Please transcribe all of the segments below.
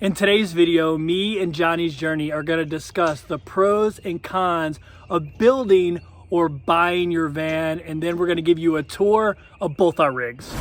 In today's video, me and Johnny's Journey are going to discuss the pros and cons of building or buying your van, and then we're going to give you a tour of both our rigs.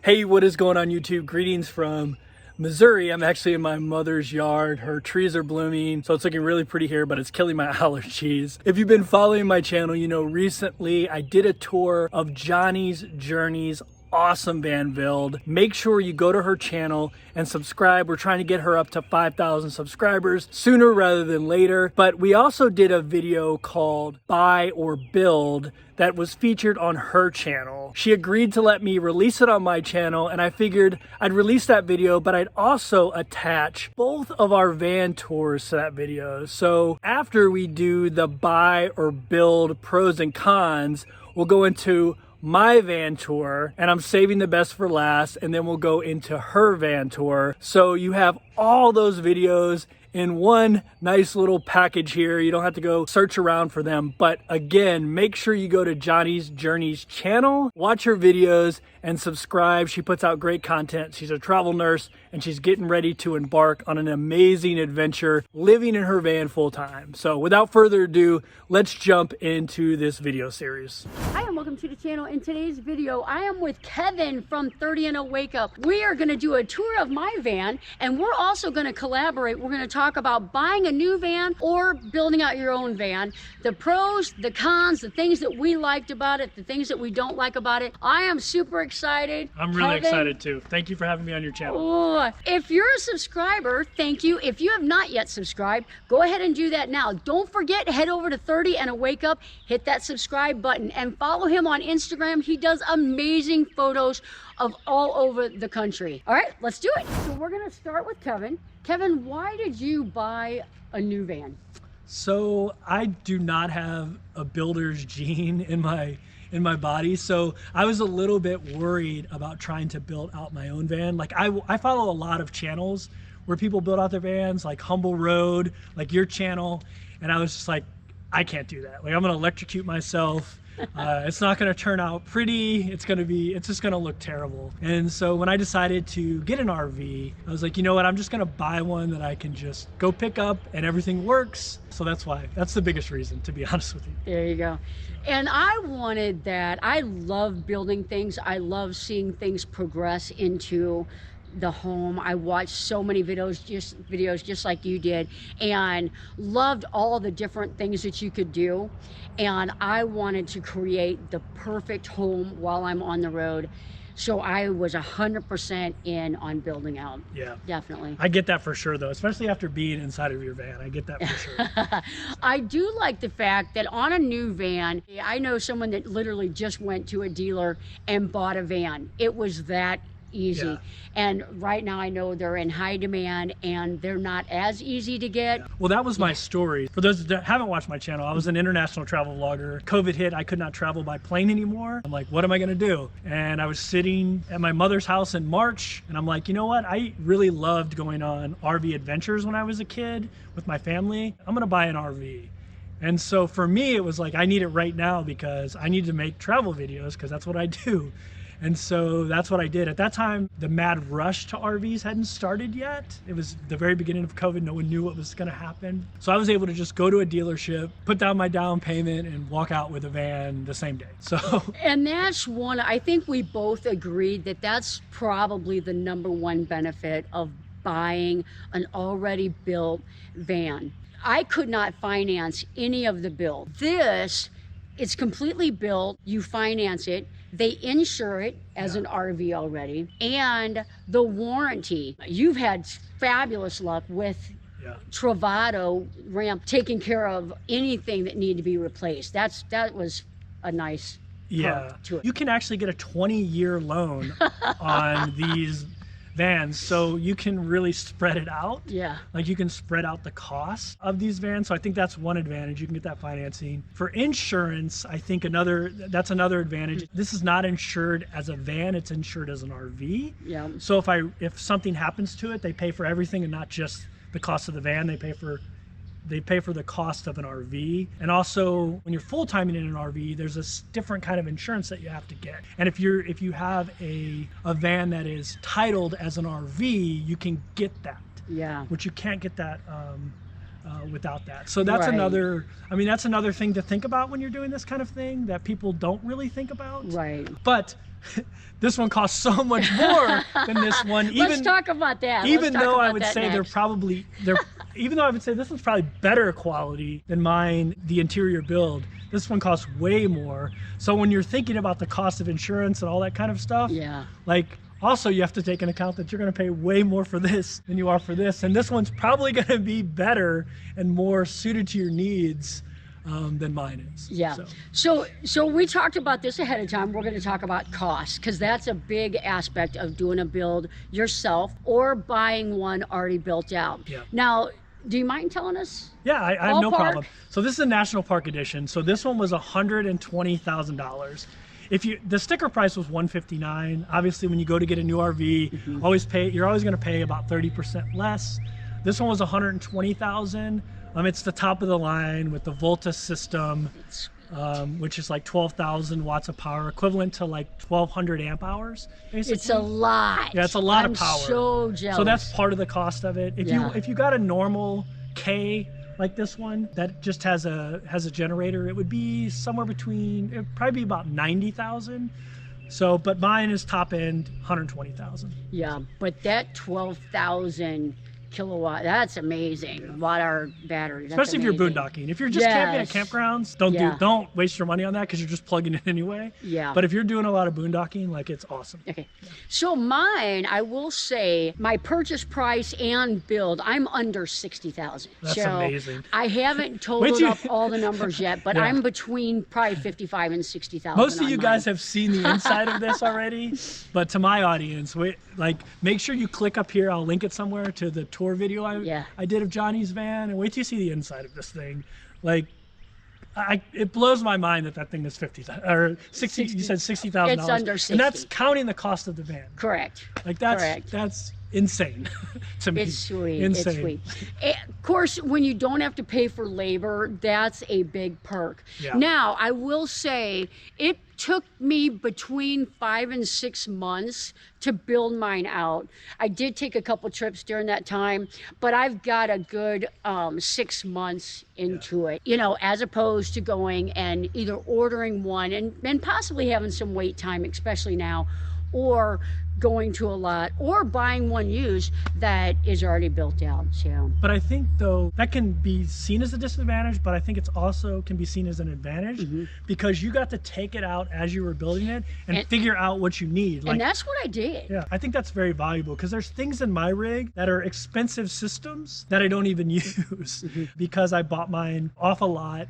Hey, what is going on YouTube? Greetings from Missouri. I'm actually in my mother's yard. Her trees are blooming, so it's looking really pretty here, but it's killing my allergies. If you've been following my channel, you know recently I did a tour of Johnny's Journey's awesome van build. Make sure you go to her channel and subscribe. We're trying to get her up to 5,000 subscribers sooner rather than later. But we also did a video called Buy or Build that was featured on her channel. She agreed to let me release it on my channel, and I figured I'd release that video, but I'd also attach both of our van tours to that video. So after we do the buy or build pros and cons, we'll go into my van tour, and I'm saving the best for last, and then we'll go into her van tour. So you have all those videos in one nice little package here. You don't have to go search around for them. But again, make sure you go to Johnny's Journey's channel, watch her videos, and subscribe. She puts out great content. She's a travel nurse, and she's getting ready to embark on an amazing adventure living in her van full time. So without further ado, let's jump into this video series. Hi, and welcome to the channel. In today's video, I am with Kevin from 30 and a Wake Up. We are going to do a tour of my van, and we're also going to collaborate. We're going to talk about buying a new van or building out your own van, the pros, the cons, the things that we liked about it, the things that we don't like about it. I am super excited. I'm really excited too. Thank you for having me on your channel. Oh, if you're a subscriber, thank you. If you have not yet subscribed, go ahead and do that now. Don't forget, head over to 30 and a Wake Up, hit that subscribe button, and follow him on Instagram. He does amazing photos of all over the country. All right, let's do it. So we're gonna start with Kevin. Kevin, why did you buy a new van? So I do not have a builder's gene in my body, so I was a little bit worried about trying to build out my own van. Like I follow a lot of channels where people build out their vans, like Humble Road, like your channel, and I was just like, I can't do that. Like, I'm gonna electrocute myself. It's not gonna turn out pretty. It's just gonna look terrible. And so when I decided to get an RV, I was like, you know what? I'm just gonna buy one that I can just go pick up and everything works. So that's the biggest reason, to be honest with you. There you go. And I wanted that. I love building things. I love seeing things progress into the home. I watched so many videos just like you did, and loved all the different things that you could do. And I wanted to create the perfect home while I'm on the road. So I was 100% in on building out. Yeah, definitely. I get that for sure, though, especially after being inside of your van. I get that for sure. I do like the fact that on a new van, I know someone that literally just went to a dealer and bought a van. It was that easy. Yeah. And right now I know they're in high demand and they're not as easy to get. Yeah. Well, that was my story. For those that haven't watched my channel, I was an international travel vlogger. COVID hit, I could not travel by plane anymore. I'm like, what am I gonna do? And I was sitting at my mother's house in March, and I'm like, you know what? I really loved going on RV adventures when I was a kid with my family. I'm gonna buy an RV. And so for me, it was like, I need it right now because I need to make travel videos because that's what I do. And so that's what I did. At that time, the mad rush to RVs hadn't started yet. It was the very beginning of COVID. No one knew what was gonna happen. So I was able to just go to a dealership, put down my down payment, and walk out with a van the same day. So. And that's one, I think we both agreed that that's probably the #1 benefit of buying an already built van. I could not finance any of the build. This, it's completely built, you finance it, they insure it as an RV already, and the warranty. You've had fabulous luck with Travado ramp taking care of anything that needed to be replaced. That was a nice perk to it. You can actually get a 20-year loan on these vans, so you can really spread it out. Yeah, like you can spread out the cost of these vans. So I think that's one advantage. You can get that financing. For insurance, I think that's another advantage. This is not insured as a van, it's insured as an RV. Yeah, so if something happens to it, they pay for everything and not just the cost of the van. They pay for they pay for the cost of an RV. And also when you're full-timing in an RV, there's a different kind of insurance that you have to get. And if you have a van that is titled as an RV, you can get that. Yeah. Which you can't get that without that. So that's another, I mean, that's another thing to think about when you're doing this kind of thing that people don't really think about. Right. But this one costs so much more than this one. Let's talk about that. Even though I would say even though I would say this one's probably better quality than mine, the interior build, this one costs way more. So when you're thinking about the cost of insurance and all that kind of stuff, yeah, like also you have to take into account that you're going to pay way more for this than you are for this. And this one's probably going to be better and more suited to your needs than mine is. Yeah. So we talked about this ahead of time. We're going to talk about cost, because that's a big aspect of doing a build yourself or buying one already built out. Yeah. Now, do you mind telling us? Yeah, I have no problem. So this is a National Park Edition. So this one was $120,000. The sticker price was $159,000. Obviously, when you go to get a new RV, you're always going to pay about 30% less. This one was $120,000. It's the top of the line with the Volta system, which is like 12,000 watts of power, equivalent to like 1,200 amp hours. Basically. It's a lot. Yeah, it's a lot of power. I'm so jealous. So that's part of the cost of it. If you got a normal K like this one that just has a generator, it would be somewhere between, it'd probably be about 90,000. So, but mine is top end 120,000. Yeah, but that 12,000 kilowatt, that's amazing. Watt-hour battery. Especially if you're boondocking. If you're just camping at campgrounds, don't waste your money on that, because you're just plugging it anyway. Yeah. But if you're doing a lot of boondocking, like, it's awesome. Okay. Yeah. So mine, I will say, my purchase price and build, I'm under 60,000. That's amazing. I haven't totaled up all the numbers yet, but I'm between probably 55 and 60,000. Most of you guys have seen the inside of this already, but to my audience, make sure you click up here. I'll link it somewhere to the tour video I did of Johnny's van, and wait till you see the inside of this thing. Like, it blows my mind that thing is 50 or 60. You said $60,000. It's under 60, and that's counting the cost of the van. Correct. Like that's insane to me. It's sweet. Insane. It's sweet. Of course, when you don't have to pay for labor, that's a big perk. Yeah. Now, I will say it took me between 5 and 6 months to build mine out. I did take a couple trips during that time, but I've got a good 6 months into it, as opposed to going and either ordering one and possibly having some wait time, especially now, or going to a lot, or buying one used that is already built out. So, but I think though that can be seen as a disadvantage, but I think it's also can be seen as an advantage, because you got to take it out as you were building it and figure out what you need. And that's what I did. Yeah, I think that's very valuable, because there's things in my rig that are expensive systems that I don't even use because I bought mine off a lot.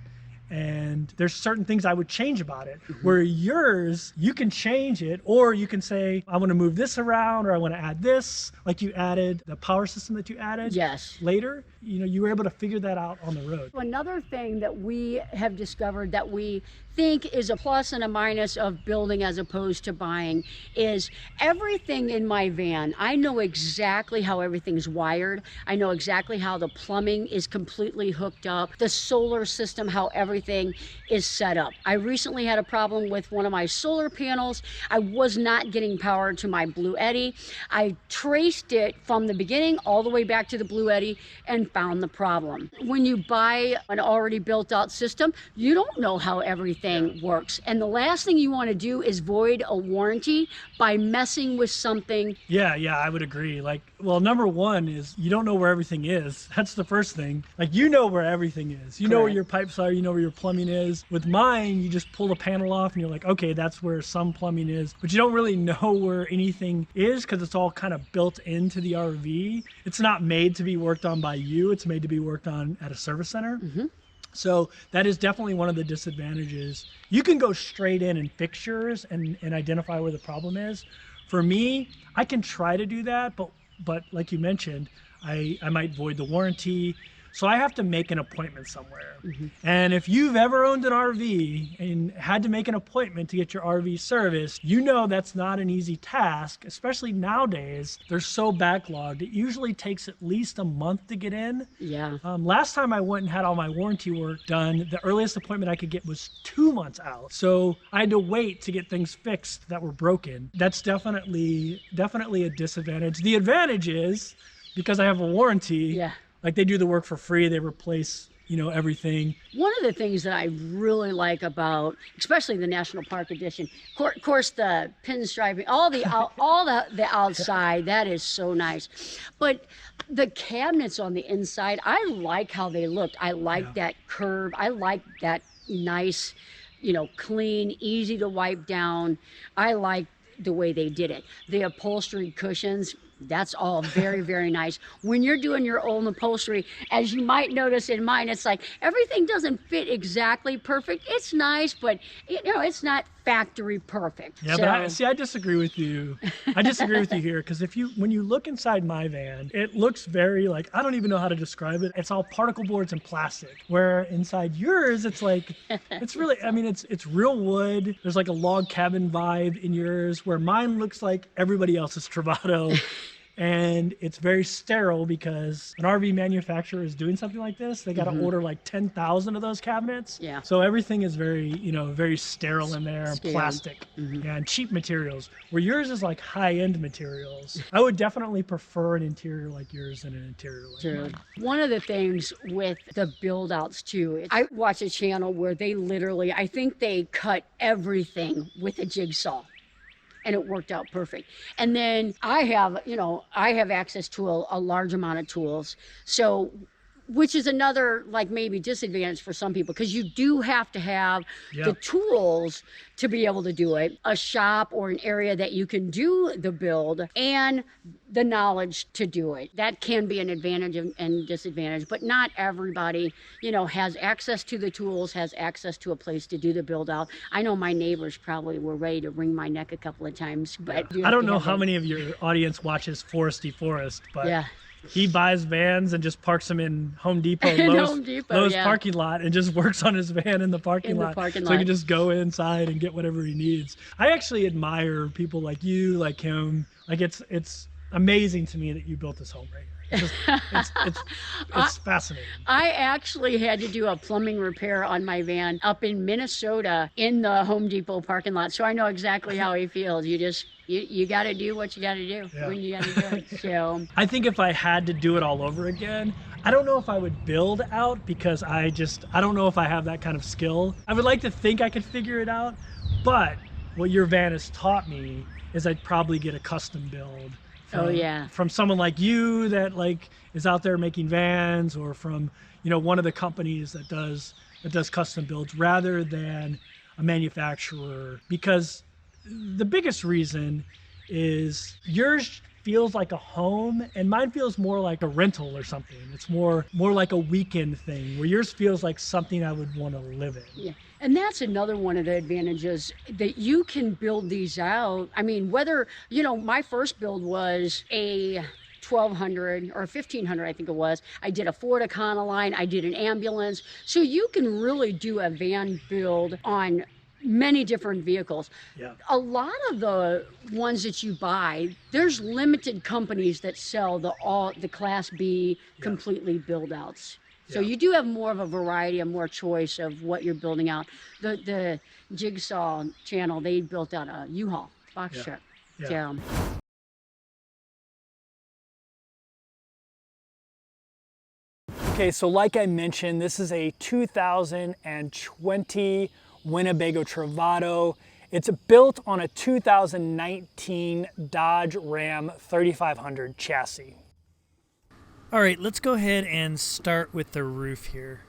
And there's certain things I would change about it, where yours, you can change it, or you can say, I want to move this around, or I want to add this, like you added the power system that you added later. You were able to figure that out on the road. Another thing that we have discovered that we think is a plus and a minus of building as opposed to buying is everything in my van. I know exactly how everything's wired. I know exactly how the plumbing is completely hooked up, the solar system, how everything is set up. I recently had a problem with one of my solar panels. I was not getting power to my Blue Eddy. I traced it from the beginning all the way back to the Blue Eddy and found the problem. When you buy an already built out system, you don't know how everything works. And the last thing you want to do is void a warranty by messing with something. Yeah, I would agree. Well, number one is you don't know where everything is. That's the first thing. You know where everything is. You know where your pipes are, you know where your plumbing is. With mine, you just pull the panel off and you're like, okay, that's where some plumbing is. But you don't really know where anything is, because it's all kind of built into the RV. It's not made to be worked on by you. It's made to be worked on at a service center. So that is definitely one of the disadvantages. You can go straight in and fix yours and identify where the problem is. For me, I can try to do that, but like you mentioned, I might void the warranty. So I have to make an appointment somewhere. And if you've ever owned an RV and had to make an appointment to get your RV serviced, you know that's not an easy task, especially nowadays. They're so backlogged. It usually takes at least a month to get in. Yeah. Last time I went and had all my warranty work done, the earliest appointment I could get was 2 months out. So I had to wait to get things fixed that were broken. That's definitely a disadvantage. The advantage is, because I have a warranty, Yeah. like they do the work for free, they replace, you know, everything. One of the things that I really like about, especially the National Park Edition, of course, the pinstriping, all the outside, that is so nice. But the cabinets on the inside, I like how they looked. I like that curve. I like that nice, you know, clean, easy to wipe down. I like the way they did it. The upholstery cushions, that's all very, very nice. When you're doing your own upholstery, as you might notice in mine, it's like everything doesn't fit exactly perfect. It's nice, but you know, it's not factory perfect. Yeah, so, but I disagree with you. I disagree with you here, because when you look inside my van, it looks very like, I don't even know how to describe it. It's all particle boards and plastic. Where inside yours, it's like, it's really, I mean, it's real wood. There's like a log cabin vibe in yours, where mine looks like everybody else's Travato. And it's very sterile, because an RV manufacturer is doing something like this. They got to order like 10,000 of those cabinets. Yeah. So everything is very, you know, very sterile in there, Scaled. plastic and cheap materials. Where yours is like high-end materials. I would definitely prefer an interior like yours than an interior like mine. One of the things with the build outs too, I watch a channel where they literally, I think they cut everything with a jigsaw. And it worked out perfect. And then I have access to a large amount of tools. So, which is another like maybe disadvantage for some people, because you do have to have the tools to be able to do it, a shop or an area that you can do the build, and the knowledge to do it. That can be an advantage and disadvantage, but not everybody, you know, has access to the tools, has access to a place to do the build out. I know my neighbors probably were ready to wring my neck a couple of times, but I don't know how many of your audience watches Foresty Forest, but he buys vans and just parks them in Home Depot, Lowe's parking lot, and just works on his van in the parking lot. So he can just go inside and get whatever he needs. I actually admire people like you, like him. Like it's amazing to me that you built this home right here. It's fascinating. I actually had to do a plumbing repair on my van up in Minnesota in the Home Depot parking lot. So I know exactly how he feels. You got to do what you got to do when you got to do it. So I think if I had to do it all over again, I don't know if I would build out, because I don't know if I have that kind of skill. I would like to think I could figure it out, but what your van has taught me is I'd probably get a custom build. From someone like you that like is out there making vans, or from, you know, one of the companies that does custom builds, rather than a manufacturer. Because the biggest reason is yours feels like a home and mine feels more like a rental or something. It's more like a weekend thing, where yours feels like something I would want to live in. Yeah. And that's another one of the advantages, that you can build these out. I mean, whether, you know, my first build was a 1200 or 1500, I think it was. I did a Ford Econoline, I did an ambulance. So you can really do a van build on many different vehicles. Yeah. A lot of the ones that you buy, there's limited companies that sell the Class B completely build outs. So you do have more of a variety and more choice of what you're building out. The Jigsaw channel, they built out a U-Haul box truck. So. Okay, so like I mentioned, this is a 2020 Winnebago Travato. It's built on a 2019 Dodge Ram 3500 chassis. All right, let's go ahead and start with the roof here.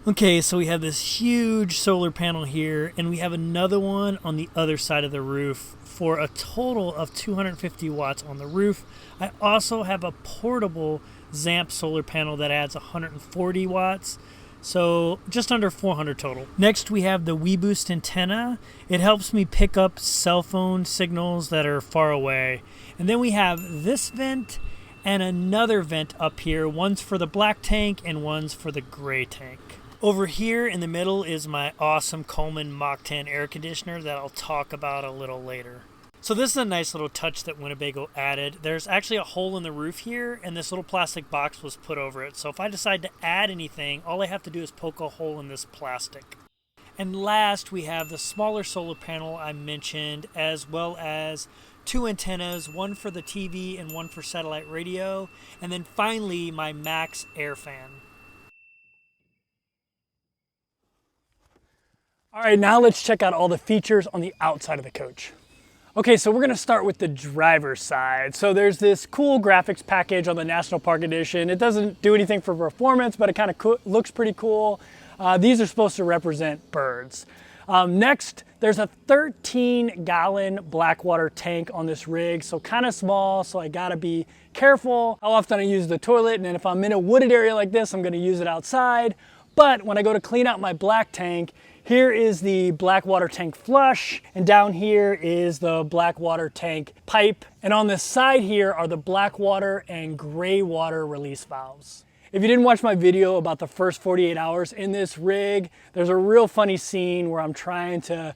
Okay, so we have this huge solar panel here, and we have another one on the other side of the roof for a total of 250 watts on the roof. I also have a portable Zamp solar panel that adds 140 watts. So just under 400 total. Next we have the WeBoost antenna. It helps me pick up cell phone signals that are far away. And then we have this vent and another vent up here. One's for the black tank and one's for the gray tank. Over here in the middle is my awesome Coleman Mach 10 air conditioner that I'll talk about a little later. So this is a nice little touch that Winnebago added. There's actually a hole in the roof here, and this little plastic box was put over it. So if I decide to add anything, all I have to do is poke a hole in this plastic. And last, we have the smaller solar panel I mentioned, as well as 2 antennas, one for the TV and one for satellite radio, and then finally my Max air fan. All right, now let's check out all the features on the outside of the coach. Okay, so we're gonna start with the driver's side. So there's this cool graphics package on the National Park Edition. It doesn't do anything for performance, but it kind of looks pretty cool. These are supposed to represent birds. Next, there's a 13-gallon Blackwater tank on this rig, so kind of small, so I gotta be careful how often I use the toilet, and then if I'm in a wooded area like this, I'm gonna use it outside. But when I go to clean out my black tank, here is the Blackwater tank flush, and down here is the Blackwater tank pipe. And on the side here are the Blackwater and gray water release valves. If you didn't watch my video about the first 48 hours in this rig, there's a real funny scene where I'm trying to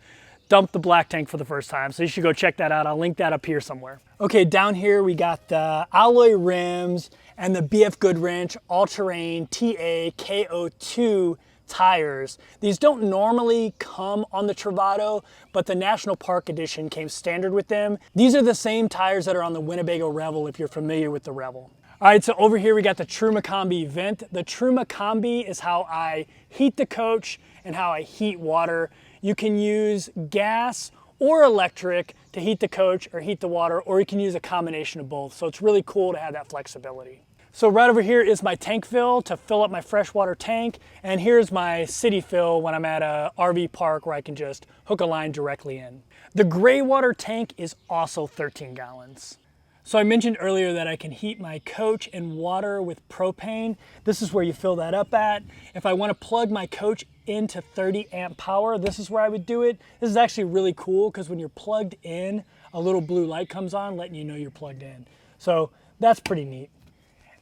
dump the black tank for the first time. So you should go check that out. I'll link that up here somewhere. Okay, down here we got the alloy rims and the BF Goodwrench all-terrain TA KO2 tires. These don't normally come on the Travato, but the National Park Edition came standard with them. These are the same tires that are on the Winnebago Revel if you're familiar with the Revel. All right, so over here we got the Truma Combi vent. The Truma Combi is how I heat the coach and how I heat water. You can use gas or electric to heat the coach or heat the water, or you can use a combination of both. So it's really cool to have that flexibility. So right over here is my tank fill to fill up my freshwater tank, and here's my city fill when I'm at a RV park where I can just hook a line directly in. The gray water tank is also 13 gallons. So I mentioned earlier that I can heat my coach and water with propane. This is where you fill that up at. If I want to plug my coach into 30 amp power, this is where I would do it. This is actually really cool because when you're plugged in, a little blue light comes on letting you know you're plugged in. So that's pretty neat.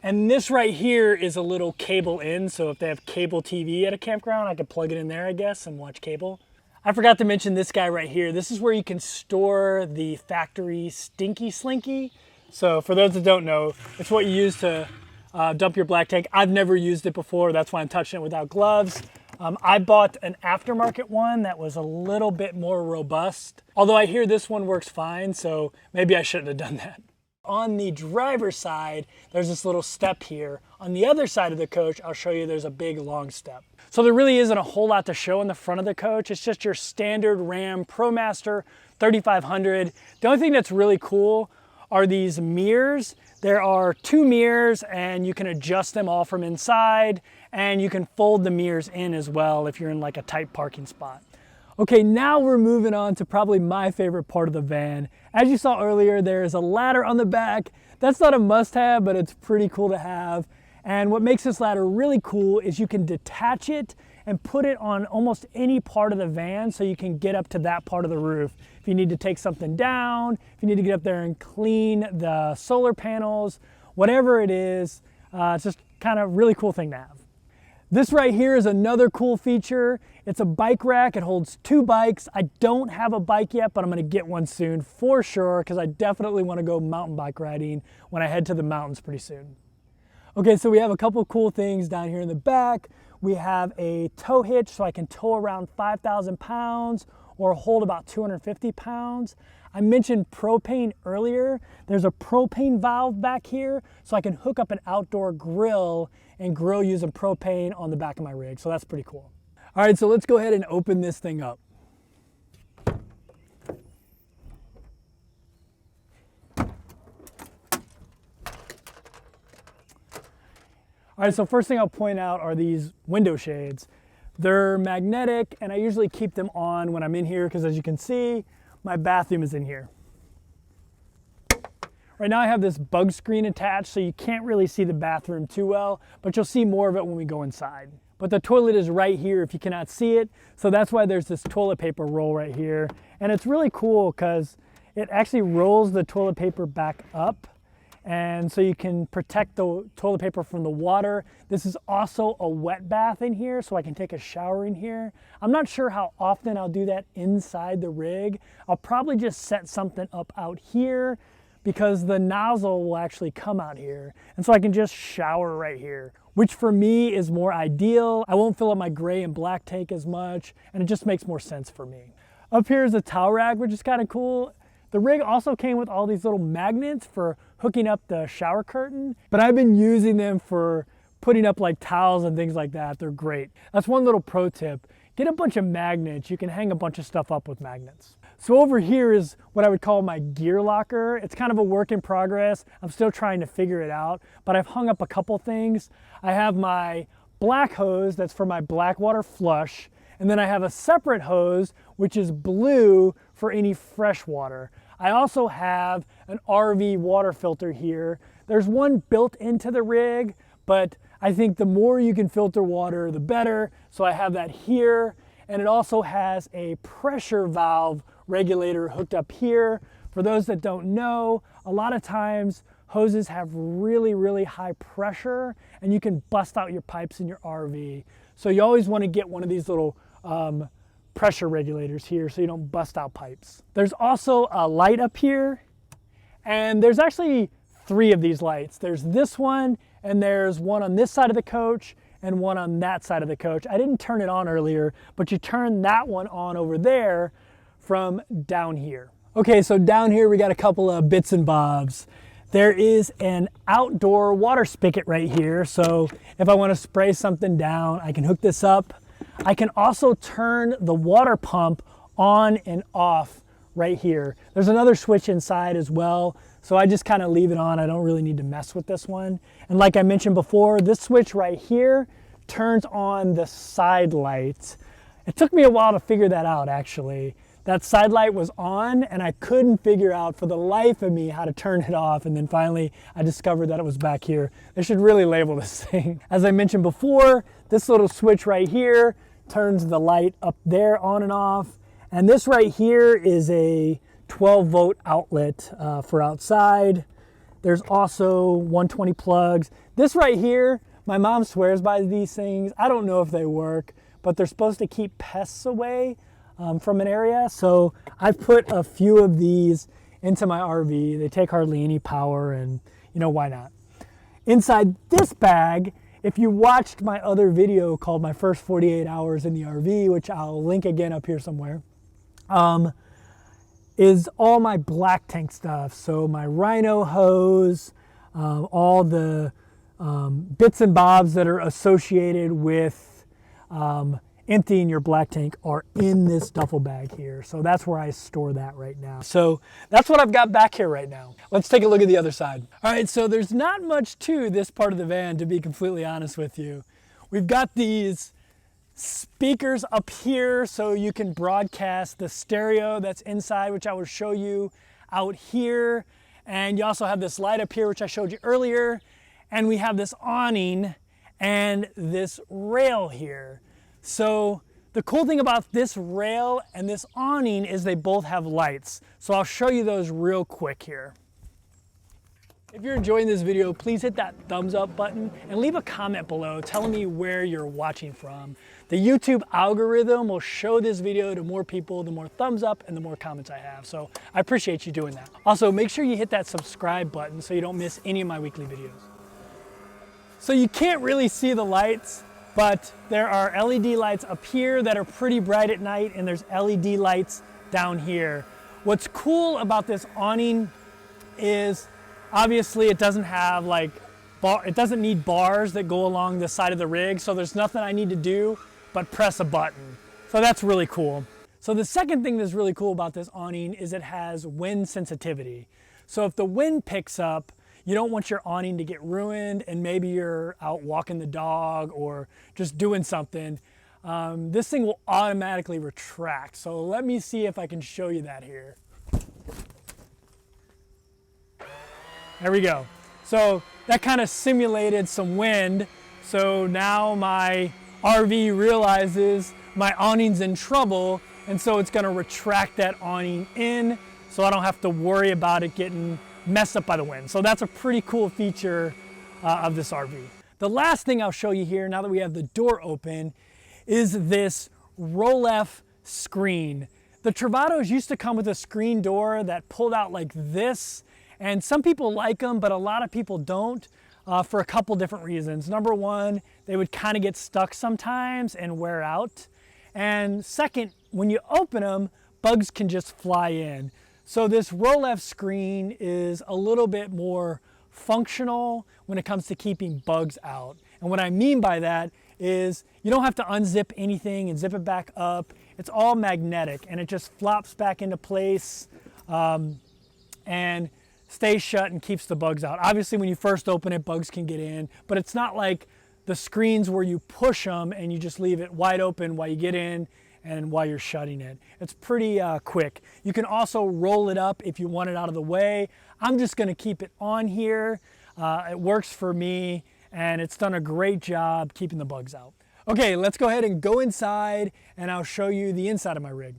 And this right here is a little cable in, so if they have cable TV at a campground, I could plug it in there, I guess, and watch cable. I forgot to mention this guy right here. This is where you can store the factory Stinky Slinky. So for those that don't know, it's what you use to dump your black tank. I've never used it before, that's why I'm touching it without gloves. I bought an aftermarket one that was a little bit more robust, although I hear this one works fine, so maybe I shouldn't have done that. On the driver's side, there's this little step here. On the other side of the coach, I'll show you there's a big long step. So there really isn't a whole lot to show in the front of the coach. It's just your standard Ram ProMaster 3500. The only thing that's really cool are these mirrors. There are 2 mirrors and you can adjust them all from inside, and you can fold the mirrors in as well if you're in like a tight parking spot. Okay, now we're moving on to probably my favorite part of the van. As you saw earlier, there's a ladder on the back. That's not a must-have, but it's pretty cool to have. And what makes this ladder really cool is you can detach it and put it on almost any part of the van so you can get up to that part of the roof. If you need to take something down, if you need to get up there and clean the solar panels, whatever it is, it's just kind of really cool thing to have. This right here is another cool feature. It's a bike rack. It holds 2 bikes. I don't have a bike yet, but I'm gonna get one soon for sure, because I definitely want to go mountain bike riding when I head to the mountains pretty soon. Okay, so we have a couple cool things down here in the back. We have a tow hitch, so I can tow around 5,000 pounds or hold about 250 pounds. I mentioned propane earlier. There's a propane valve back here, so I can hook up an outdoor grill and grill using propane on the back of my rig, so that's pretty cool. All right, so let's go ahead and open this thing up. All right, so first thing I'll point out are these window shades. They're magnetic, and I usually keep them on when I'm in here because, as you can see, my bathroom is in here. Right now I have this bug screen attached, so you can't really see the bathroom too well, but you'll see more of it when we go inside. But the toilet is right here if you cannot see it, so that's why there's this toilet paper roll right here. And it's really cool because it actually rolls the toilet paper back up, and so you can protect the toilet paper from the water. This is also a wet bath in here, so I can take a shower in here. I'm not sure how often I'll do that inside the rig. I'll probably just set something up out here because the nozzle will actually come out here. And so I can just shower right here, which for me is more ideal. I won't fill up my gray and black tank as much, and it just makes more sense for me. Up here is a towel rack, which is kind of cool. The rig also came with all these little magnets for hooking up the shower curtain, but I've been using them for putting up like towels and things like that. They're great. That's one little pro tip. Get a bunch of magnets. You can hang a bunch of stuff up with magnets. So over here is what I would call my gear locker. It's kind of a work in progress. I'm still trying to figure it out, but I've hung up a couple things. I have my black hose that's for my black water flush, and then I have a separate hose which is blue for any fresh water. I also have an RV water filter here. There's one built into the rig, but I think the more you can filter water, the better. So I have that here, and it also has a pressure valve regulator hooked up here. For those that don't know, a lot of times hoses have really, really high pressure, and you can bust out your pipes in your RV. So you always want to get one of these little pressure regulators here so you don't bust out pipes. There's also a light up here, and there's actually 3 of these lights. There's this one, and there's one on this side of the coach and one on that side of the coach. I didn't turn it on earlier, but you turn that one on over there from down here. Okay, so down here we got a couple of bits and bobs. There is an outdoor water spigot right here, so if I want to spray something down, I can hook this up. I can also turn the water pump on and off right here. There's another switch inside as well, so I just kind of leave it on. I don't really need to mess with this one. And like I mentioned before, this switch right here turns on the side light. It took me a while to figure that out, actually. That side light was on, and I couldn't figure out for the life of me how to turn it off, and then finally I discovered that it was back here. They should really label this thing. As I mentioned before, this little switch right here turns the light up there on and off, and this right here is a 12-volt outlet for outside. There's also 120 plugs. This right here, my mom swears by these things. I don't know if they work, but they're supposed to keep pests away from an area. So I've put a few of these into my RV. They take hardly any power, and you know, why not? Inside this bag, if you watched my other video called My First 48 Hours in the RV, which I'll link again up here somewhere, is all my black tank stuff. So my Rhino hose, all the bits and bobs that are associated with emptying your black tank are in this duffel bag here. So that's where I store that right now. So that's what I've got back here right now. Let's take a look at the other side. All right, so there's not much to this part of the van, to be completely honest with you. We've got these speakers up here so you can broadcast the stereo that's inside, which I will show you out here. And you also have this light up here, which I showed you earlier. And we have this awning and this rail here. So the cool thing about this rail and this awning is they both have lights. So I'll show you those real quick here. If you're enjoying this video, please hit that thumbs up button and leave a comment below telling me where you're watching from. The YouTube algorithm will show this video to more people the more thumbs up and the more comments I have. So I appreciate you doing that. Also, make sure you hit that subscribe button so you don't miss any of my weekly videos. So you can't really see the lights, but there are LED lights up here that are pretty bright at night, and there's LED lights down here. What's cool about this awning is obviously it doesn't have it doesn't need bars that go along the side of the rig, so there's nothing I need to do but press a button. So that's really cool. So the second thing that's really cool about this awning is it has wind sensitivity. So if the wind picks up, you don't want your awning to get ruined, and maybe you're out walking the dog or just doing something. This thing will automatically retract. So let me see if I can show you that here. There we go. So that kind of simulated some wind. So now my RV realizes my awning's in trouble, and so it's gonna retract that awning in so I don't have to worry about it getting messed up by the wind. So that's a pretty cool feature of this RV. The last thing I'll show you here, now that we have the door open, is this roll-F screen. The Travados used to come with a screen door that pulled out like this, and some people like them, but a lot of people don't, for a couple different reasons. Number one, they would kind of get stuck sometimes and wear out. And second, when you open them, bugs can just fly in. So this roll-F screen is a little bit more functional when it comes to keeping bugs out. And what I mean by that is you don't have to unzip anything and zip it back up. It's all magnetic and it just flops back into place and stays shut and keeps the bugs out. Obviously when you first open it, bugs can get in, but it's not like the screens where you push them and you just leave it wide open while you get in and while you're shutting it. It's pretty quick. You can also roll it up if you want it out of the way. I'm just gonna keep it on here. It works for me and it's done a great job keeping the bugs out. Okay, let's go ahead and go inside and I'll show you the inside of my rig.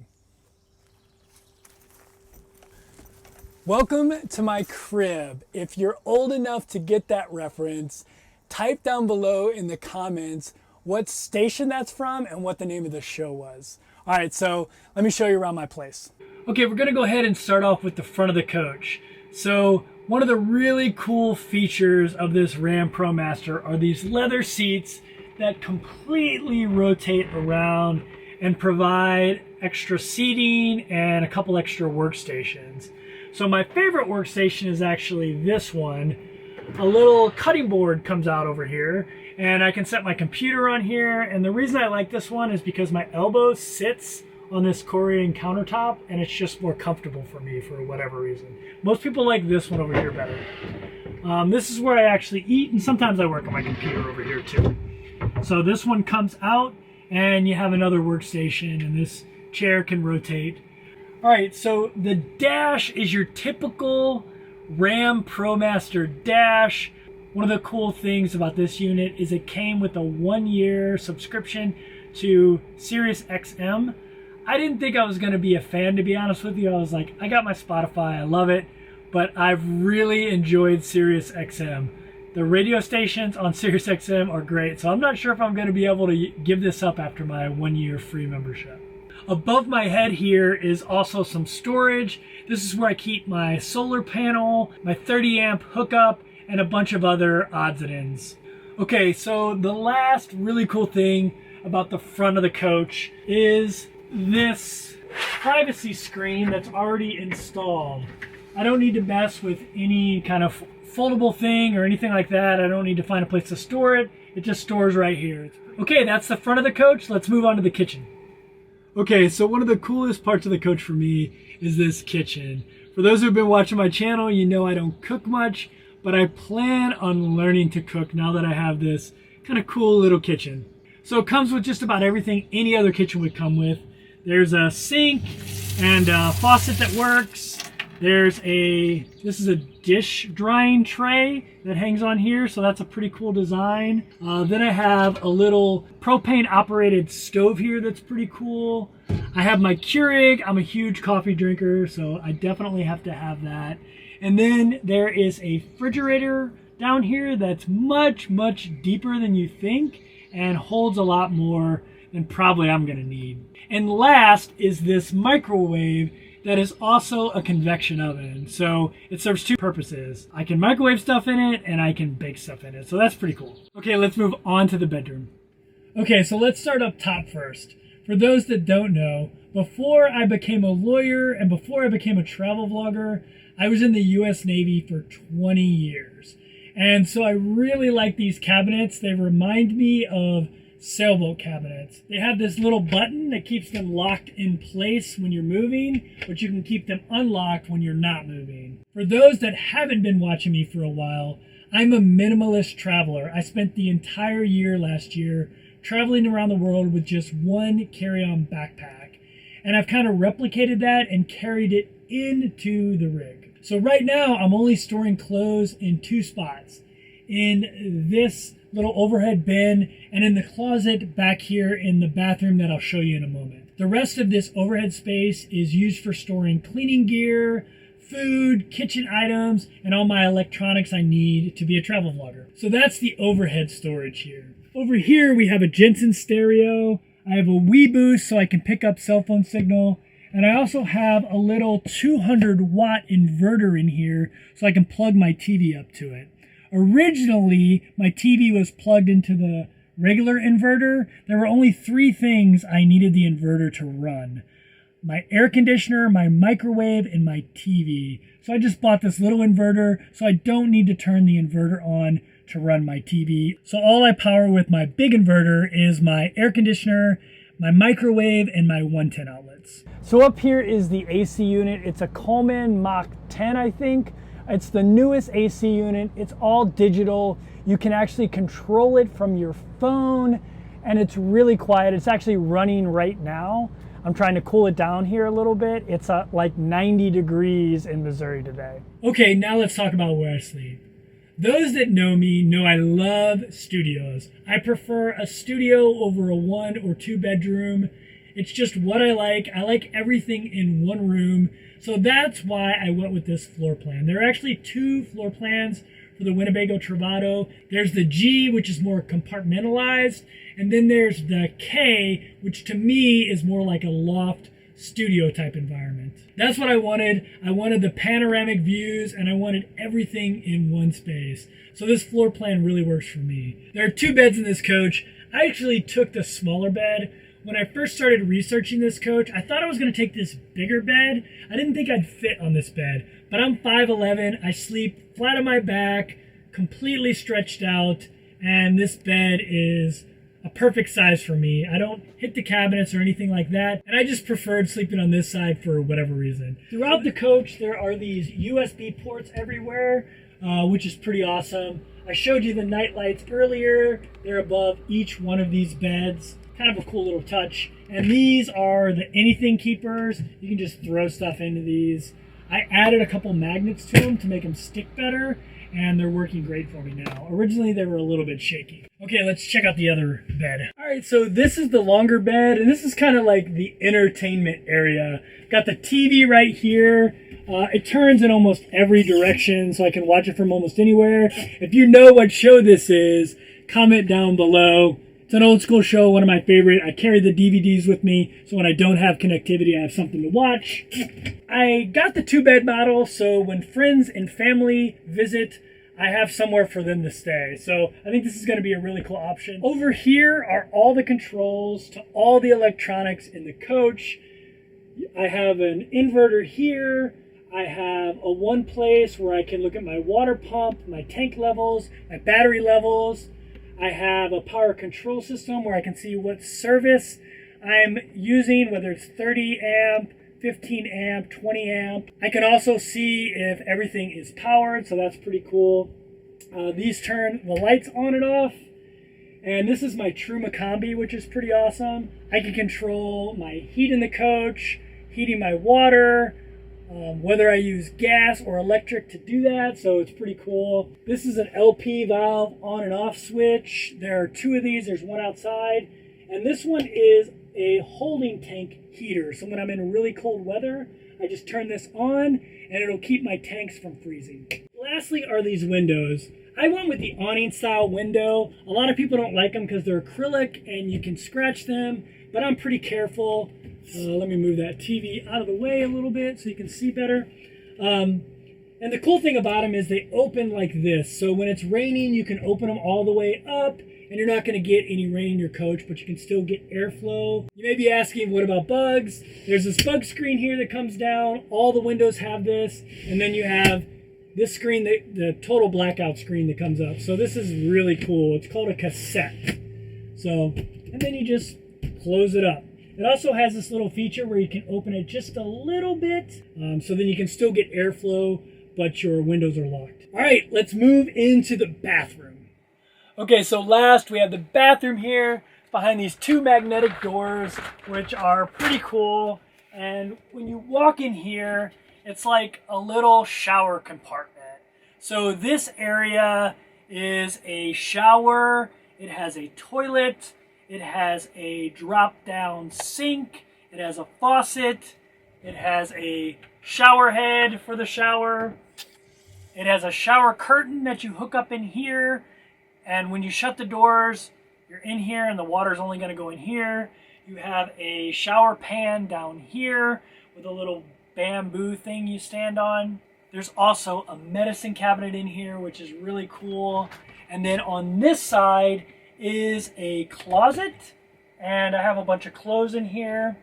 Welcome to my crib. If you're old enough to get that reference, type down below in the comments what station that's from and what the name of the show was. All right, so let me show you around my place. Okay, we're gonna go ahead and start off with the front of the coach. So one of the really cool features of this Ram ProMaster are these leather seats that completely rotate around and provide extra seating and a couple extra workstations. So my favorite workstation is actually this one. A little cutting board comes out over here and I can set my computer on here. And the reason I like this one is because my elbow sits on this Korean countertop and it's just more comfortable for me for whatever reason. Most people like this one over here better. This is where I actually eat and sometimes I work on my computer over here too. So this one comes out and you have another workstation and this chair can rotate. All right, so the dash is your typical Ram ProMaster dash. One of the cool things about this unit is it came with a 1-year subscription to Sirius XM. I didn't think I was going to be a fan, to be honest with you. I was like, I got my Spotify, I love it, but I've really enjoyed Sirius XM. The radio stations on Sirius XM are great, so I'm not sure if I'm going to be able to give this up after my 1-year free membership. Above my head here is also some storage. This is where I keep my solar panel, my 30 amp hookup, and a bunch of other odds and ends. Okay, so the last really cool thing about the front of the coach is this privacy screen that's already installed. I don't need to mess with any kind of foldable thing or anything like that. I don't need to find a place to store it. It just stores right here. Okay, that's the front of the coach. Let's move on to the kitchen. Okay, so one of the coolest parts of the coach for me is this kitchen. For those who've been watching my channel, you know I don't cook much, but I plan on learning to cook now that I have this kind of cool little kitchen. So it comes with just about everything any other kitchen would come with. There's a sink and a faucet that works. This is a dish drying tray that hangs on here, so that's a pretty cool design. Then I have a little propane operated stove here that's pretty cool. I have my Keurig. I'm a huge coffee drinker, so I definitely have to have that. And then there is a refrigerator down here that's much, much deeper than you think and holds a lot more than probably I'm gonna need. And last is this microwave that is also a convection oven. So it serves two purposes. I can microwave stuff in it and I can bake stuff in it. So that's pretty cool. Okay, let's move on to the bedroom. Okay, so let's start up top first. For those that don't know, before I became a lawyer and before I became a travel vlogger, I was in the US Navy for 20 years. And so I really like these cabinets. They remind me of sailboat cabinets. They have this little button that keeps them locked in place when you're moving, but you can keep them unlocked when you're not moving. For those that haven't been watching me for a while, I'm a minimalist traveler. I spent the entire year last year traveling around the world with just one carry-on backpack. And I've kind of replicated that and carried it into the rig. So right now I'm only storing clothes in 2 spots. In this little overhead bin and in the closet back here in the bathroom that I'll show you in a moment. The rest of this overhead space is used for storing cleaning gear, food, kitchen items, and all my electronics I need to be a travel vlogger. So that's the overhead storage here. Over here we have a Jensen stereo. I have a Wii Boost so I can pick up cell phone signal. And I also have a little 200-watt inverter in here so I can plug my TV up to it. Originally, my TV was plugged into the regular inverter. There were only 3 things I needed the inverter to run: my air conditioner, my microwave, and my TV. So I just bought this little inverter so I don't need to turn the inverter on to run my TV. So all I power with my big inverter is my air conditioner, my microwave, and my 110 outlets. So up here is the AC unit. It's a Coleman Mach 10, I think. It's the newest AC unit. It's all digital. You can actually control it from your phone, and it's really quiet. It's actually running right now. I'm trying to cool it down here a little bit. It's like 90 degrees in Missouri today. Okay, now let's talk about where I sleep. Those that know me know I love studios. I prefer a studio over a 1 or 2 bedroom. It's just what I like. I like everything in one room. So that's why I went with this floor plan. There are actually 2 floor plans for the Winnebago Travato. There's the G, which is more compartmentalized, and then there's the K, which to me is more like a loft studio type environment. That's what I wanted. I wanted the panoramic views, and I wanted everything in one space. So this floor plan really works for me. There are 2 beds in this coach. I actually took the smaller bed. When I first started researching this coach, I thought I was going to take this bigger bed. I didn't think I'd fit on this bed, but I'm 5'11". I sleep flat on my back, completely stretched out, and this bed is a perfect size for me. I don't hit the cabinets or anything like that, and I just preferred sleeping on this side for whatever reason. Throughout the coach, there are these USB ports everywhere, which is pretty awesome. I showed you the night lights earlier. They're above each one of these beds. Kind of a cool little touch. And these are the anything keepers. You can just throw stuff into these. I added a couple magnets to them to make them stick better, and they're working great for me now. Originally, they were a little bit shaky. Okay, let's check out the other bed. All right, so this is the longer bed, and this is kind of like the entertainment area. Got the TV right here. It turns in almost every direction, so I can watch it from almost anywhere. If you know what show this is, comment down below. It's an old school show, one of my favorite. I carry the DVDs with me, so when I don't have connectivity, I have something to watch. I got the 2-bed model, so when friends and family visit, I have somewhere for them to stay. So I think this is going to be a really cool option. Over here are all the controls to all the electronics in the coach. I have an inverter here. I have a one place where I can look at my water pump, my tank levels, my battery levels. I have a power control system where I can see what service I'm using, whether it's 30 amp, 15 amp, 20 amp. I can also see if everything is powered, so that's pretty cool. These turn the lights on and off. And this is my Truma Combi, which is pretty awesome. I can control my heat in the coach, heating my water, whether I use gas or electric to do that, so it's pretty cool. This is an LP valve on and off switch. There are 2 of these. There's one outside, and this one is a holding tank heater. So when I'm in really cold weather, I just turn this on, and it'll keep my tanks from freezing. Lastly are these windows. I went with the awning style window. A lot of people don't like them because they're acrylic and you can scratch them, but I'm pretty careful. Let me move that TV out of the way a little bit so you can see better. And the cool thing about them is they open like this. So when it's raining, you can open them all the way up, and you're not going to get any rain in your coach, but you can still get airflow. You may be asking, what about bugs? There's this bug screen here that comes down. All the windows have this. And then you have this screen, the total blackout screen that comes up. So this is really cool. It's called a cassette. So, and then you just close it up. It also has this little feature where you can open it just a little bit, so then you can still get airflow, but your windows are locked. All right, let's move into the bathroom. Okay, so last we have the bathroom here behind these 2 magnetic doors, which are pretty cool. And when you walk in here, it's like a little shower compartment. So this area is a shower. It has a toilet. It has a drop-down sink. It has a faucet. It has a shower head for the shower. It has a shower curtain that you hook up in here. And when you shut the doors, you're in here and the water's only going to go in here. You have a shower pan down here with a little bamboo thing you stand on. There's also a medicine cabinet in here, which is really cool. And then on this side is a closet. And I have a bunch of clothes in here.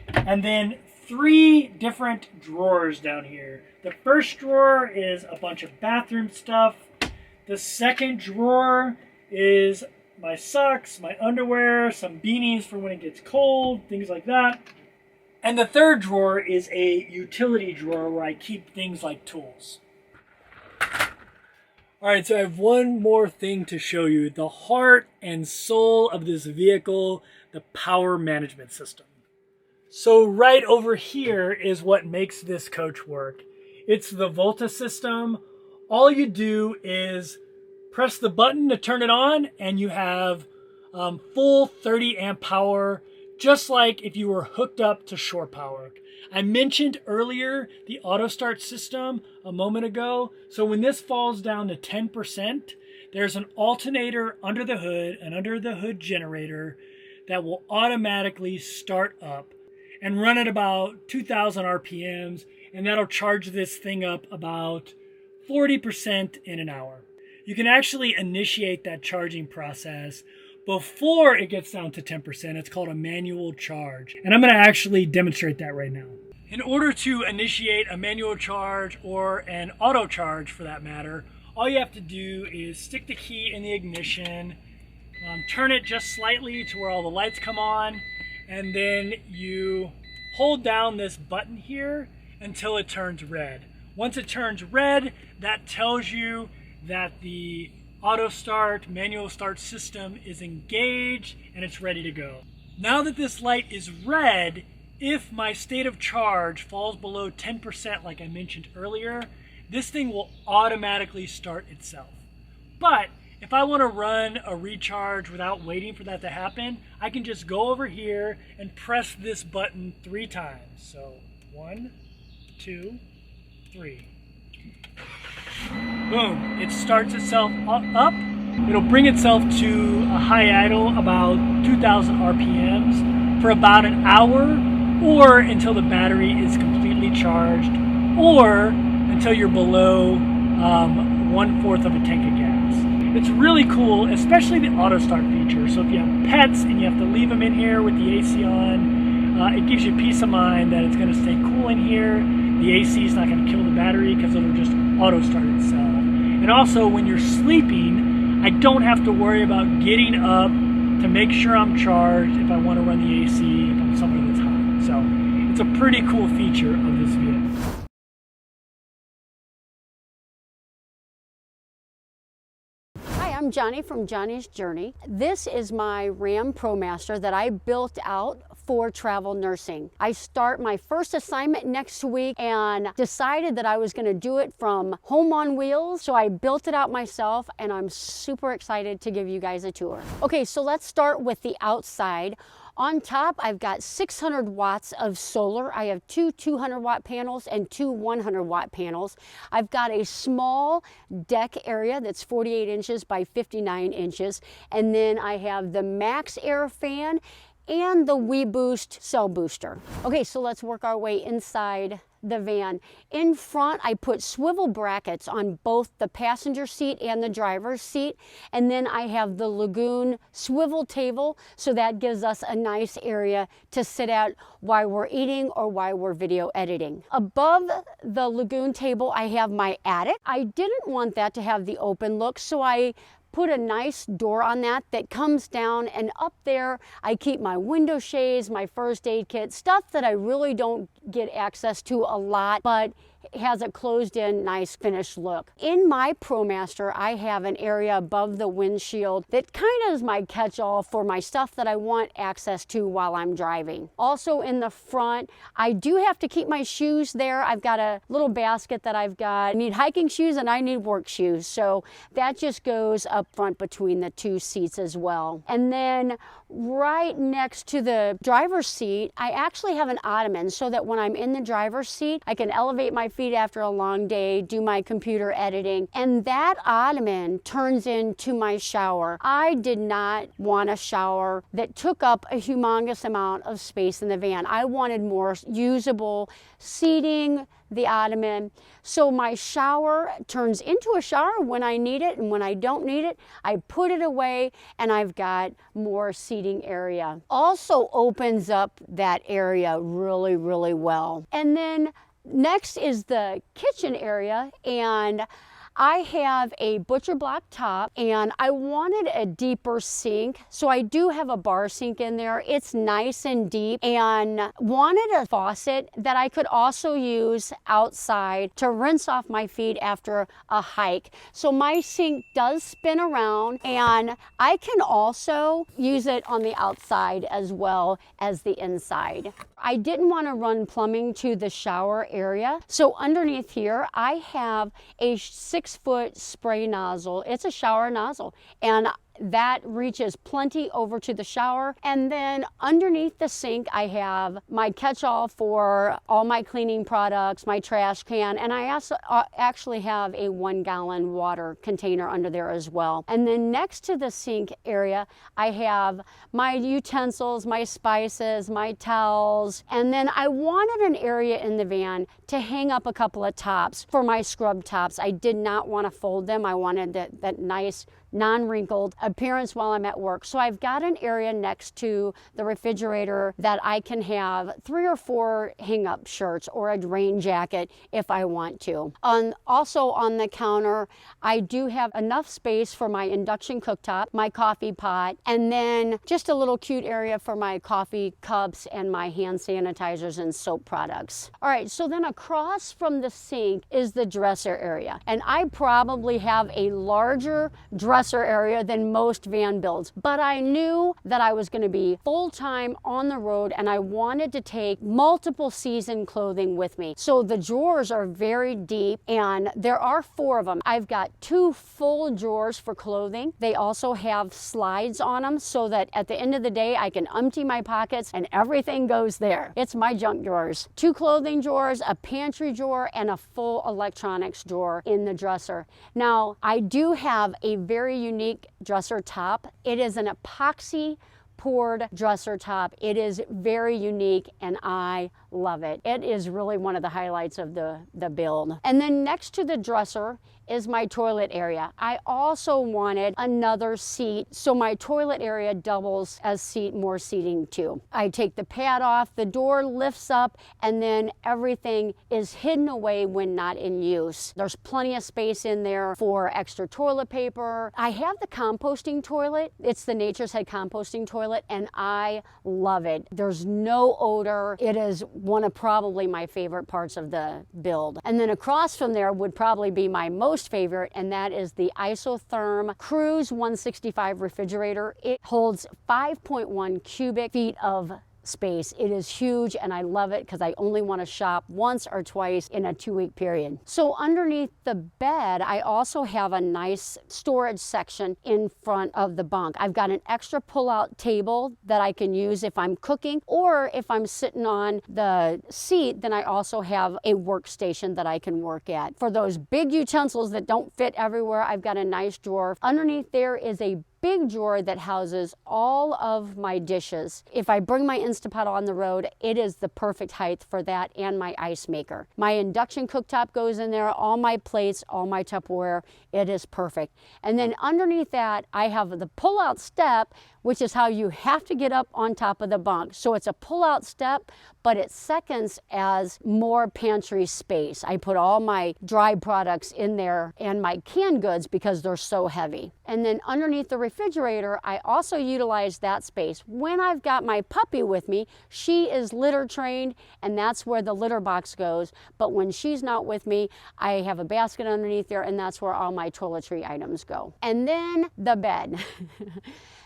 And then 3 different drawers down here. The first drawer is a bunch of bathroom stuff. The second drawer is my socks, my underwear, some beanies for when it gets cold, things like that. And the third drawer is a utility drawer where I keep things like tools. All right, so I have one more thing to show you. The heart and soul of this vehicle, the power management system. So right over here is what makes this coach work. It's the Volta system. All you do is press the button to turn it on and you have full 30 amp power, just like if you were hooked up to shore power. I mentioned earlier the auto start system a moment ago. So when this falls down to 10%, there's an alternator under the hood, an under the hood generator that will automatically start up and run at about 2,000 RPMs, and that'll charge this thing up about 40% in an hour. You can actually initiate that charging process before it gets down to 10%. It's called a manual charge. And I'm going to actually demonstrate that right now. In order to initiate a manual charge or an auto charge for that matter, all you have to do is stick the key in the ignition, turn it just slightly to where all the lights come on, and then you hold down this button here until it turns red. Once it turns red, that tells you that the auto start, manual start system is engaged and it's ready to go. Now that this light is red, if my state of charge falls below 10% like I mentioned earlier, this thing will automatically start itself. But if I want to run a recharge without waiting for that to happen, I can just go over here and press this button 3 times. So 1, 2, 3. Boom, it starts itself up. It'll bring itself to a high idle about 2,000 RPMs for about an hour, or until the battery is completely charged, or until you're below 1/4 of a tank of gas. It's really cool, especially the auto start feature. So if you have pets and you have to leave them in here with the AC on, it gives you peace of mind that it's going to stay cool in here. The AC is not going to kill the battery because it'll just auto start itself. And also when you're sleeping, I don't have to worry about getting up to make sure I'm charged if I want to run the AC if I'm somewhere that's hot. So it's a pretty cool feature of this vehicle. I'm Jonnie from Jonnie's Journey. This is my Ram ProMaster that I built out for travel nursing. I start my first assignment next week and decided that I was going to do it from home on wheels. So I built it out myself and I'm super excited to give you guys a tour. Okay, so let's start with the outside. On top, I've got 600 watts of solar. I have 2 200-watt panels and 2 100-watt panels. I've got a small deck area that's 48 inches by 59 inches. And then I have the Max Air fan and the WeBoost cell booster. Okay, so let's work our way inside the van. In front, I put swivel brackets on both the passenger seat and the driver's seat. And then I have the Lagoon swivel table, so that gives us a nice area to sit at while we're eating or while we're video editing. Above the Lagoon table, I have my attic. I didn't want that to have the open look, so I put a nice door on that comes down, and up there I keep my window shades, my first aid kit, stuff that I really don't get access to a lot, but has a closed-in, nice finished look. In my ProMaster, I have an area above the windshield that kind of is my catch-all for my stuff that I want access to while I'm driving. Also in the front, I do have to keep my shoes there. I've got a little basket that I need hiking shoes and I need work shoes. So that just goes up front between the 2 seats as well. And then right next to the driver's seat, I actually have an ottoman so that when I'm in the driver's seat, I can elevate my feet after a long day, do my computer editing, and that ottoman turns into my shower. I did not want a shower that took up a humongous amount of space in the van. I wanted more usable seating, the ottoman. So my shower turns into a shower when I need it, and when I don't need it, I put it away and I've got more seating area. Also opens up that area really, really well. And then next is the kitchen area, and I have a butcher block top, and I wanted a deeper sink. So I do have a bar sink in there. It's nice and deep, and wanted a faucet that I could also use outside to rinse off my feet after a hike. So my sink does spin around, and I can also use it on the outside as well as the inside. I didn't want to run plumbing to the shower area. So underneath here, I have a 6-foot spray nozzle. It's a shower nozzle, and that reaches plenty over to the shower. And then underneath the sink, I have my catch-all for all my cleaning products, my trash can, and I also actually have a 1-gallon water container under there as well. And then next to the sink area, I have my utensils, my spices, my towels, and then I wanted an area in the van to hang up a couple of tops for my scrub tops. I did not want to fold them. I wanted that nice non-wrinkled appearance while I'm at work. So I've got an area next to the refrigerator that I can have 3 or 4 hang-up shirts or a rain jacket if I want to. Also on the counter, I do have enough space for my induction cooktop, my coffee pot, and then just a little cute area for my coffee cups and my hand sanitizers and soap products. All right, so then across from the sink is the dresser area. And I probably have a larger dresser area than most van builds, but I knew that I was going to be full-time on the road, and I wanted to take multiple season clothing with me. So the drawers are very deep, and there are 4 of them. I've got 2 full drawers for clothing. They also have slides on them so that at the end of the day I can empty my pockets and everything goes there. It's my junk drawers. 2 clothing drawers, a pantry drawer, and a full electronics drawer in the dresser. Now, I do have a very unique dresser top. It is an epoxy poured dresser top. It is very unique and I love it. It is really one of the highlights of the build. And then next to the dresser is my toilet area. I also wanted another seat, so my toilet area doubles as more seating too. I take the pad off, the door lifts up, and then everything is hidden away when not in use. There's plenty of space in there for extra toilet paper. I have the composting toilet. It's the Nature's Head composting toilet, and I love it. There's no odor. It is one of probably my favorite parts of the build. And then across from there would probably be my most favorite, and that is the Isotherm Cruise 165 refrigerator. It holds 5.1 cubic feet of space. It is huge and I love it because I only want to shop once or twice in a 2-week period. So underneath the bed, I also have a nice storage section in front of the bunk. I've got an extra pull-out table that I can use if I'm cooking, or if I'm sitting on the seat, then I also have a workstation that I can work at. For those big utensils that don't fit everywhere, I've got a nice drawer. Underneath there is a big drawer that houses all of my dishes. If I bring my Instapot on the road, it is the perfect height for that and my ice maker. My induction cooktop goes in there, all my plates, all my Tupperware. It is perfect. And then underneath that, I have the pull-out step, which is how you have to get up on top of the bunk. So it's a pull-out step, but it seconds as more pantry space. I put all my dry products in there and my canned goods because they're so heavy. And then underneath the refrigerator, I also utilize that space. When I've got my puppy with me, she is litter trained, and that's where the litter box goes. But when she's not with me, I have a basket underneath there, and that's where all my toiletry items go. And then the bed.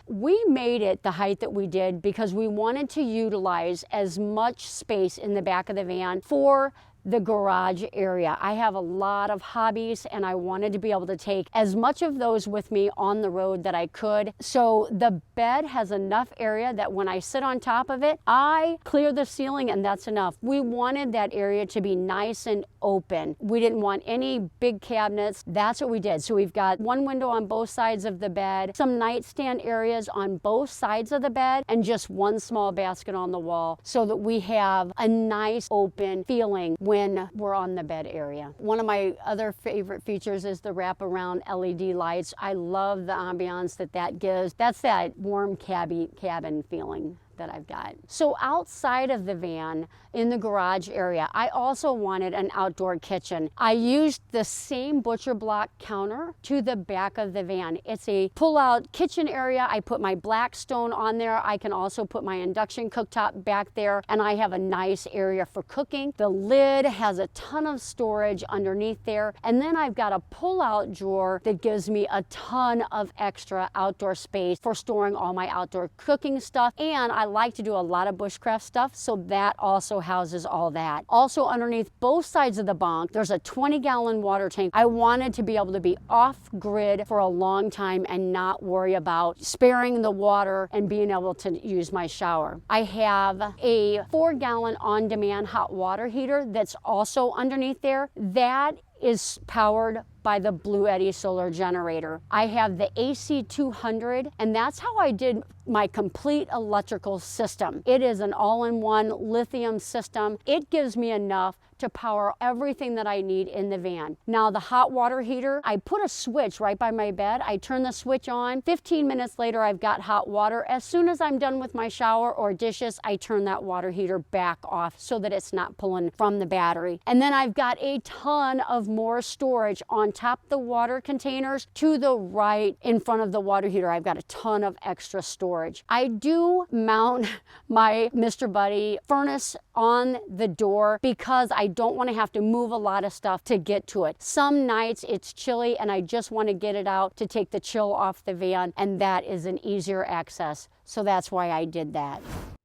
We made it the height that we did because we wanted to utilize as much space in the back of the van for the garage area. I have a lot of hobbies and I wanted to be able to take as much of those with me on the road that I could. So the bed has enough area that when I sit on top of it, I clear the ceiling and that's enough. We wanted that area to be nice and open. We didn't want any big cabinets. That's what we did. So we've got one window on both sides of the bed, some nightstand areas on both sides of the bed, and just one small basket on the wall so that we have a nice open feeling when we're on the bed area. One of my other favorite features is the wraparound LED lights. I love the ambiance that gives. That's that warm cabin feeling that I've got. So outside of the van, in the garage area, I also wanted an outdoor kitchen. I used the same butcher block counter to the back of the van. It's a pull-out kitchen area. I put my Blackstone on there. I can also put my induction cooktop back there, and I have a nice area for cooking. The lid has a ton of storage underneath there, and then I've got a pull-out drawer that gives me a ton of extra outdoor space for storing all my outdoor cooking stuff, and I like to do a lot of bushcraft stuff, so that also houses all that. Also underneath both sides of the bunk, there's a 20-gallon water tank. I wanted to be able to be off grid for a long time and not worry about sparing the water and being able to use my shower. I have a 4-gallon on-demand hot water heater that's also underneath there. That is powered by the Bluetti solar generator. I have the AC200, and that's how I did my complete electrical system. It is an all-in-one lithium system. It gives me enough to power everything that I need in the van. Now the hot water heater, I put a switch right by my bed. I turn the switch on. 15 minutes later, I've got hot water. As soon as I'm done with my shower or dishes, I turn that water heater back off so that it's not pulling from the battery. And then I've got a ton of more storage on top of the water containers to the right in front of the water heater. I've got a ton of extra storage. I do mount my Mr. Buddy furnace on the door because I don't want to have to move a lot of stuff to get to it. Some nights it's chilly and I just want to get it out to take the chill off the van, and that is an easier access. So that's why I did that.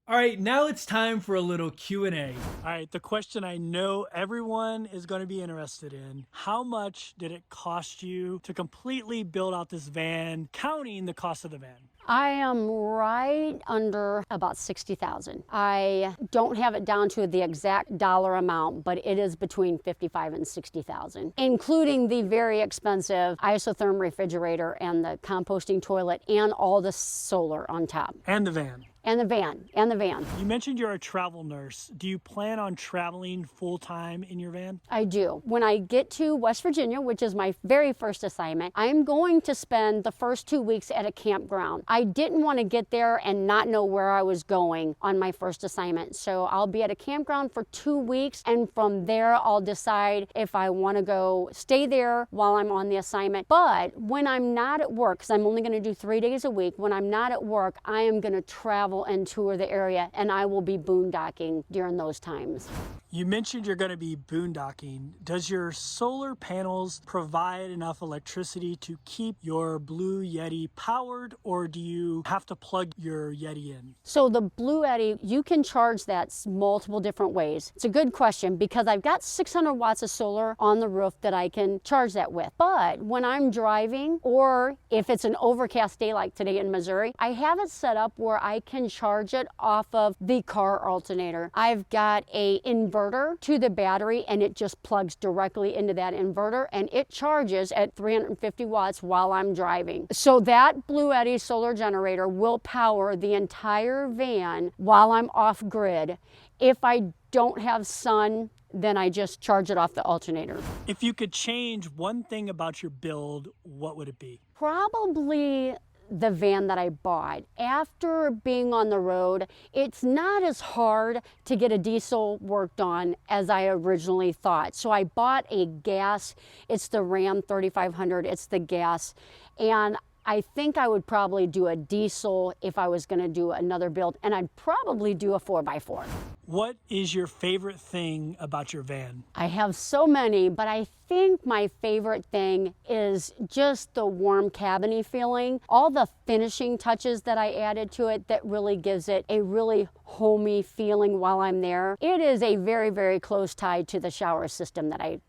All right, now it's time for a little Q&A. All right, the question I know everyone is going to be interested in: how much did it cost you to completely build out this van, counting the cost of the van? I am right under about $60,000. I don't have it down to the exact dollar amount, but it is between $55,000 and $60,000, including the very expensive isotherm refrigerator and the composting toilet and all the solar on top. And the van. And the van. You mentioned you're a travel nurse. Do you plan on traveling full-time in your van? I do. When I get to West Virginia, which is my very first assignment, I'm going to spend the first 2 weeks at a campground. I didn't want to get there and not know where I was going on my first assignment. So I'll be at a campground for 2 weeks, and from there I'll decide if I want to go stay there while I'm on the assignment. But when I'm not at work, because I'm only going to do 3 days a week, when I'm not at work, I am going to travel and tour the area, and I will be boondocking during those times. You mentioned you're going to be boondocking. Does your solar panels provide enough electricity to keep your Blue Yeti powered, or do you have to plug your Yeti in? So the Bluetti, you can charge that multiple different ways. It's a good question because I've got 600 watts of solar on the roof that I can charge that with. But when I'm driving, or if it's an overcast day like today in Missouri, I have it set up where I can charge it off of the car alternator. I've got a inverter to the battery, and it just plugs directly into that inverter, and it charges at 350 watts while I'm driving. So that Bluetti solar generator will power the entire van while I'm off grid. If I don't have sun, then I just charge it off the alternator. If you could change one thing about your build, what would it be? Probably the van that I bought. After being on the road, it's not as hard to get a diesel worked on as I originally thought. So I bought a gas. It's the Ram 3500. It's the gas. And I think I would probably do a diesel if I was going to do another build, and I'd probably do a 4x4. What is your favorite thing about your van? I have so many, but I think my favorite thing is just the warm cabiny feeling. All the finishing touches that I added to it that really gives it a really homey feeling while I'm there. It is a very, very close tie to the shower system that I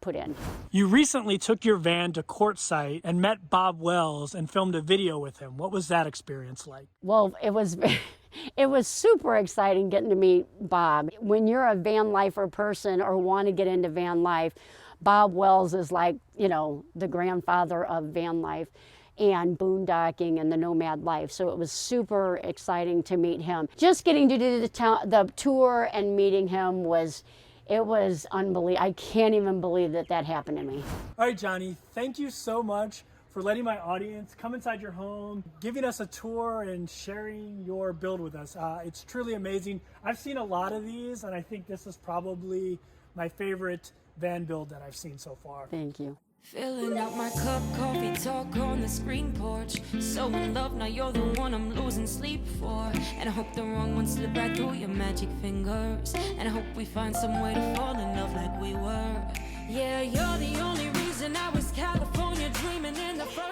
put in. You recently took your van to Quartzsite and met Bob Wells and filmed a video with him. What was that experience like? Well, it was super exciting getting to meet Bob. When you're a van lifer person or want to get into van life, Bob Wells is like, you know, the grandfather of van life and boondocking and the nomad life. So it was super exciting to meet him. Just getting to do the tour and meeting him was unbelievable. I can't even believe that happened to me. All right, Jonnie, thank you so much for letting my audience come inside your home, giving us a tour and sharing your build with us. It's truly amazing. I've seen a lot of these, and I think this is probably my favorite van build that I've seen so far. Thank you. Filling up my cup, coffee talk on the screen porch. So in love, now you're the one I'm losing sleep for. And I hope the wrong one slip right through your magic fingers. And I hope we find some way to fall in love like we were. Yeah, you're the only reason I was California dreaming in the first